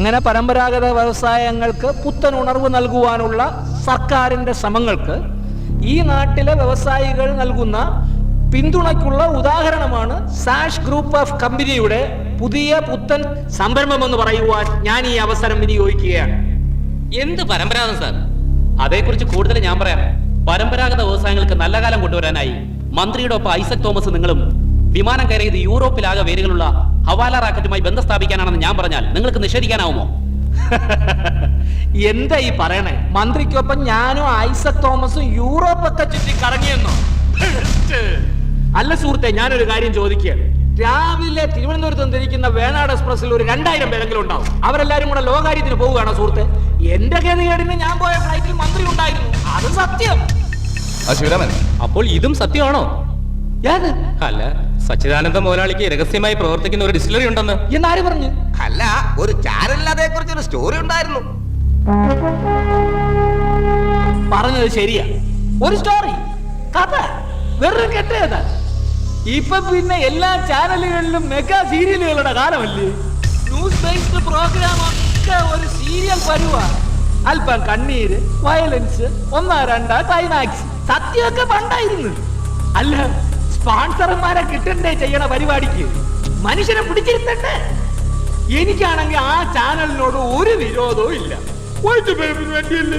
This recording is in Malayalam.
അങ്ങനെ പരമ്പരാഗത വ്യവസായങ്ങൾക്ക് പുത്തൻ ഉണർവ് നൽകുവാനുള്ള സർക്കാരിന്റെ ശ്രമങ്ങൾക്ക് ഈ നാട്ടിലെ വ്യവസായികൾ നൽകുന്ന പിന്തുണയ്ക്കുള്ള ഉദാഹരണമാണ് സാഷ് ഗ്രൂപ്പ് ഓഫ് കമ്പനിയുടെ പുതിയ പുത്തൻ സംരംഭം എന്ന് പറയുവാൻ ഞാൻ ഈ അവസരം വിനിയോഗിക്കുകയാണ്. എന്ത് പരമ്പരാഗതം സാർ? അതേക്കുറിച്ച് കൂടുതൽ ഞാൻ പറയാം. പരമ്പരാഗത വ്യവസായങ്ങൾക്ക് നല്ല കാലം കൊണ്ടുവരാനായി മന്ത്രിയുടെ ഒപ്പം ഐസക് തോമസ് നിങ്ങളും വിമാനം കയറിയത് യൂറോപ്പിലാകെ വേരുകളുള്ള ഹവാല റാക്കറ്റുമായി ബന്ധം സ്ഥാപിക്കാനാണെന്ന് ഞാൻ പറഞ്ഞാൽ നിങ്ങൾക്ക് നിഷേധിക്കാനാവുമോ? എന്താ ഈ പറയണേ? മന്ത്രിക്കൊപ്പം ഞാനും ഐസക് തോമസും യൂറോപ്പൊക്കെ ചുറ്റി കറങ്ങിയെന്നോ? അല്ല സുഹൃത്തെ, ഞാനൊരു കാര്യം ചോദിക്കുക. രാവിലെ തിരുവനന്തപുരത്ത് നിന്നിരിക്കുന്ന വേണാട് എക്സ്പ്രസിൽ ഒരു 2000 പേരെങ്കിലും ഉണ്ടാവും. അവരെല്ലാരും കൂടെ ലോകാര്യത്തിന് പോവുകയാണോ സുഹൃത്തെ? എന്റെ ഗതികേടിന് ഞാൻ പോയ ഫ്ലൈറ്റിൽ മന്ത്രി ഉണ്ടായിരുന്നു. അത് സത്യം. അപ്പോൾ ഇതും സത്യമാണോ? ഏത്? അല്ല, സച്ചിദാനന്ദ മുതലാളിക്ക് രഹസ്യമായി പ്രവർത്തിക്കുന്ന ഒരു ഡിസ്റ്റിലറി ഉണ്ടെന്ന് എന്നാര് പറഞ്ഞു? അല്ല, ഒരു ചാനലിൽ അതേക്കുറിച്ച് ഒരു സ്റ്റോറി ഉണ്ടായിരുന്നു. പറഞ്ഞത് ശരിയാ. ഒരു സ്റ്റോറി, കഥ വെറും കെട്ടേതാ. ഇപ്പൊ പിന്നെ എല്ലാ ചാനലുകളിലും മെഗാ സീരിയലുകളുടെ കാലമല്ലേ? ന്യൂസ് ബേസ്ഡ് പ്രോഗ്രാം ഒക്കെ ഒരു സീരിയൽ പരുവാ. അല്പം കണ്ണീര്, വയലൻസ്, 1, 2 ക്ലൈമാക്സ്. സത്യമൊക്കെ പണ്ടായിരുന്നു. അല്ല, സ്പോൺസർമാരെ കിട്ടണ്ടേ ചെയ്യണ പരിപാടിക്ക്? മനുഷ്യനെ പിടിച്ചിരുത്തണ്ടേ? എനിക്കാണെങ്കിൽ ആ ചാനലിനോട് ഒരു വിരോധവും ഇല്ല. വേണ്ടിയല്ലേ?